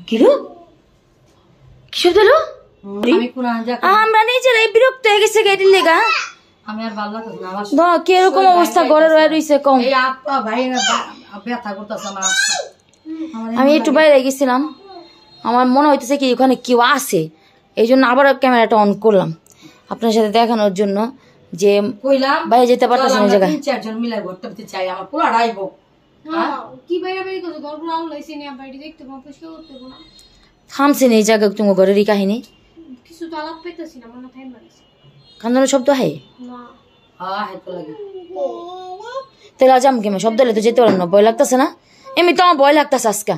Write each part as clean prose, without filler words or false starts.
Kilo কি শব্দ হলো? আমরা নিজেরাই বিরক্ত হয়ে গেছে গাড়ির লেগা। আমি আর ভালো লাগতেছে না আমার কিরকম অবস্থা ঘরে রয়েছে কম। এই আপা ভাই ব্যথা করতেছে আমার। আমি একটু বাইরে গেছিলাম, আমার মনে হইতেছে কি ওখানে কেউ আছে, এই জন্য আবার ক্যামেরাটা অন করলাম আপনার সাথে দেখানোর জন্য যে বাইরে যেতে পারতেছে না জায়গায়। 3-4 জন মিলে ঘুরতে যেতে চাই, আমার পুরো রাইবো কি বাইরে বাইরে করছে গল্প আউল লাইছে নি বাইরে দেখতে পরিষ্কার করতে না থামছে না এই জায়গা তোমার ঘরের এই কাহিনী কিছু তো আলাপ পাইতেছি না, মনে থাইম বাড়িছে কান্দানোর শব্দ হয় না। হ্যাঁ হেতো লাগে তাহলে আজ আমি কেমন শব্দ হলে তো যেতে পারলাম না, ভয় লাগতেছে না? এমনি তো আমার ভয় লাগতেছে আজকে,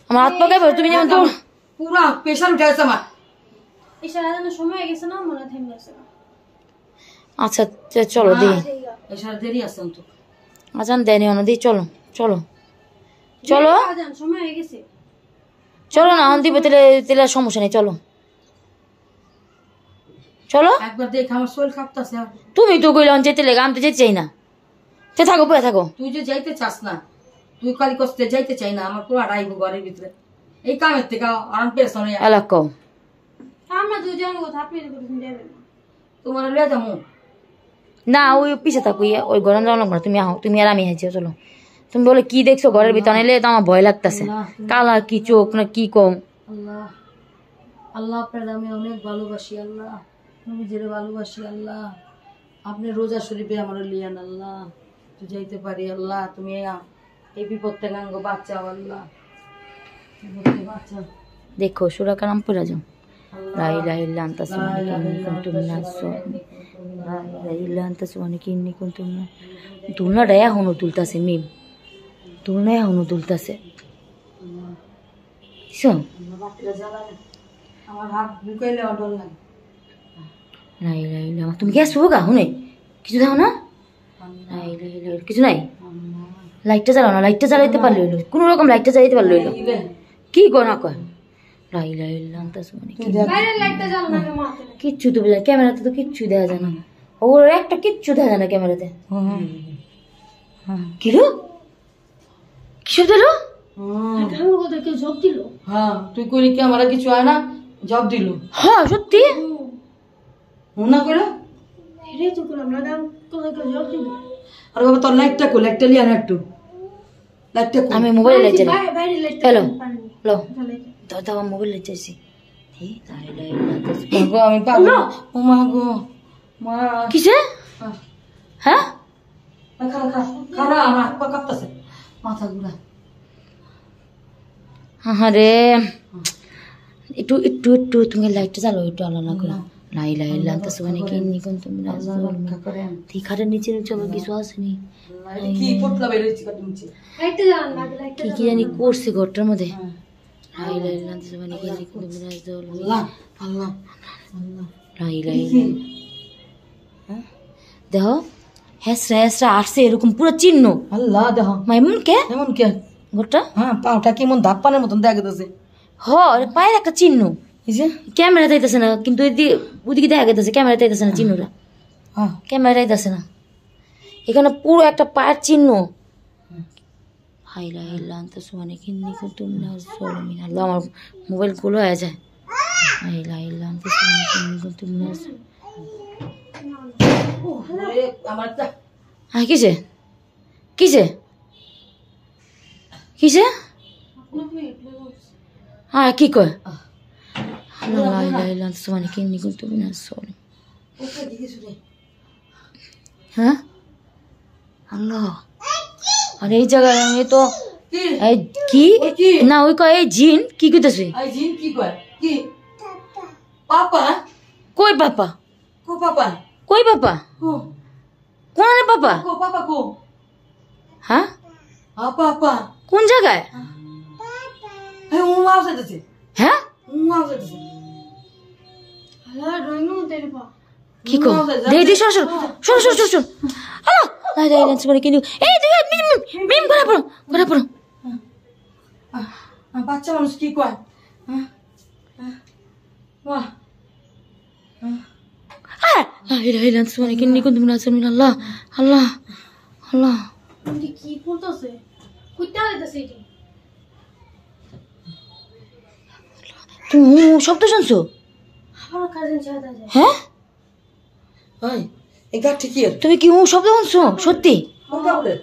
আমার হাত পাকাই তুমি যেমন তো পুরো প্রেশার উঠে গেছে আমার। এই সারাদিনের সময় হয়ে গেছে না, মনে থাইম গেছে না। আচ্ছা চলো দিই, এসার দেরি আছে তো আজান দেয়নি অনদি, চলো চলো চলো সময় হয়ে গেছে, চলো না অন দিবে তেলে তেলে সমস্যা নেই, চলো চলো। একবার দেখ আমার শরীর কাঁপতাছে। তুমি তো কইলাম যেতে লেগে, আমি তো যেতে চাই না, তো থাকো পড়ে থাকো। তুই যে যাইতে চাস না, তুই খালি কষ্টে যাইতে চাই না, আমার পুরো রাইবো ঘরের ভিতরে এই কামের থেকে আরাম পেয়েছ না এলাক আমরা দুজন কথা আপনি যাবেন না, তোমার লিয়ে যাবো না ওই পিছে থাকো, ওই গরম যাওয়া লাগবে না, তুমি আহ, তুমি আর আমি আছি চলো। তুমি বলে কি দেখছো ঘরের ভিতরে, এলে তো আমার ভয় লাগতেছে, কালা কি চোখ না কি কম। আল্লাহ আল্লাহ আপনার আমি অনেক ভালোবাসি আল্লাহ, আমি যেটা ভালোবাসি আল্লাহ, আপনি রোজা শরীফে আমার লিয়ান আল্লাহ, তো যাইতে পারি আল্লাহ, তুমি এই বিপদ থেকে আমাকে বাঁচাও আল্লাহ, বাঁচাও। দেখো সুরা কালাম পড়া যাও, লা ইলাহা ইল্লা আনতা সুবহানাকা ইন্নী কুনতু মিনাজ জালিমিন, লা ইলাহা ইল্লা আনতা সুবহানাকা ইন্নী কুনতু মিনাজ। দুলনাটা এখনো তুলতাছে মিম, দুলনা এখনো তুলতাছে আমার হাত ঢুকাইলে অডল লাগে। লা ইলাহা ইল্লা, তুমি গ্যাস পাবো গা হুনে কিছু দাও না, লা ইলাহা ইল্লা কিছু নাই। লাইটটা জ্বালাও না, লাইটটা জ্বালাইতে পারলে হইলো, কোনো রকম লাইটটা জ্বালাইতে পারলে হইলো। কি কয় না কয় লা ইলাহা ইল্লা আনতা সুবহানাকা, বাইরে লাইটটা জ্বালানো না মাথা কিচ্ছু তো বুঝা, ক্যামেরাতে তো কিচ্ছু দেখা যায় না, ওর একটা কিচ্ছু দেখা যায় না ক্যামেরাতে। কিলো কি শব্দ হলো? আমার কথা কেউ জব দিল? হ্যাঁ তুই কইলি কি আমার কিছু হয় না, জব দিল। হ্যাঁ সত্যি মনে করে এটাই তো করলাম না, কথা কেউ জব দিল। আর বাবা তোর লাইটটা কো, লাইটটা লিয়া না একটু, লাইটটা কো। আমি মোবাইল লাইট জ্বালাই, বাইরে লাইটটা হ্যালো পারেনি হ্যালো জ্বালাই দাও দাও মোবাইল লাইট জ্বাইছি। গো আমি পাগল, ও মা গো মা। কিসে? হ্যাঁ খারা খারা খারা আমার হাত পা কাঁপতাছে, মাথা ঘুরা। হ্যাঁ রে একটু একটু একটু তুমি লাইটটা জ্বালো, একটু আলাদা করে। লা ইলাহা ইল্লা আনতা সুবহানাকা ইন্নী কুনতু মিনাজ জালিমিন। ঠিকারের নিচে নিচে আবার কিছু আসেনি, কি পটলা বের হইছে কাট নিচে, লাইটটা জ্বালান না, লাইটটা কি কি জানি করছে ঘরটার মধ্যে। লা ইলাহা ইল্লা আনতা সুবহানাকা ইন্নী কুনতু মিনাজ জালিমিন। আল্লাহ আল্লাহ আল্লাহ লা ইলাহা ইল্লা, হ্যাঁ দেখো হেসরা হেসরা আসছে এরকম পুরো চিহ্ন। আল্লাহ দেখো মাইমুন কে এমন কে ঘরটা, হ্যাঁ পাওটা কেমন ধাপ পানের মতন দেখা যাচ্ছে, হ পায়ের একটা চিহ্ন, এই যে ক্যামেরা যাইতেছে না কিন্তু ওদিকে দেখা যাইতেছে, ক্যামেরা যাইতেছে না চিহ্নটা, হ্যাঁ ক্যামেরা যাইতেছে না, এখানে পুরো একটা পায়ের চিহ্ন। লা ইলাহা ইল্লা আনতা সুবহানাকা ইন্নী কুনতু মিনাজ জালিমিন। আল্লাহ আমার মোবাইল গুলো হয়ে যায়। লা ইলাহা ইল্লা আনতা সুবহানাকা ইন্নী কুনতু মিনাজ, আমার হ্যাঁ কিসে কিসে কিসে হ্যাঁ কি কয়? লা ইলাহা ইল্লা আনতা সুবহানাকা ইন্নী কুনতু মিনাজ জালিমিন। হ্যাঁ আল্লাহ, আর এই জায়গায় আমি তো কি না ওই কয় এই জিন কি কইতাছে, এই জিন কি কয় কি পাপা কই পাপা কো পাপা কই পাপা কো কোন রে পাপা, কো পাপা কো হ্যাঁ পাপা কোন জায়গায়, এই ও আওয়াজ হইতেছে, হ্যাঁ ও আওয়াজ হইতেছে, হ্যালো ড্রয়িং রুম তেরে পা কি কো দে দে সর সর সর সর সর সর আল্লাহ লা ইলাহা ইল্লা আনতা কিন্তু এই তুই মিম মিম করে পড়ো বাচ্চা মানুষ কি কয়, বাহ লা ইলাহা ইল্লা আনতা সুবহানাকা ইন্নী কুনতু মিনাজ জালিমিন। আল্লাহ আল্লাহ আল্লাহ কি করতেছে, কইতা যাইতাছে এটি তুমি শব্দ শুনছো? আমার কাজিন সাদা যায় হ্যাঁ ভাই এই গাঠি কি আর তুমি কি শব্দ শুনছো সত্যি? কোনটা বলে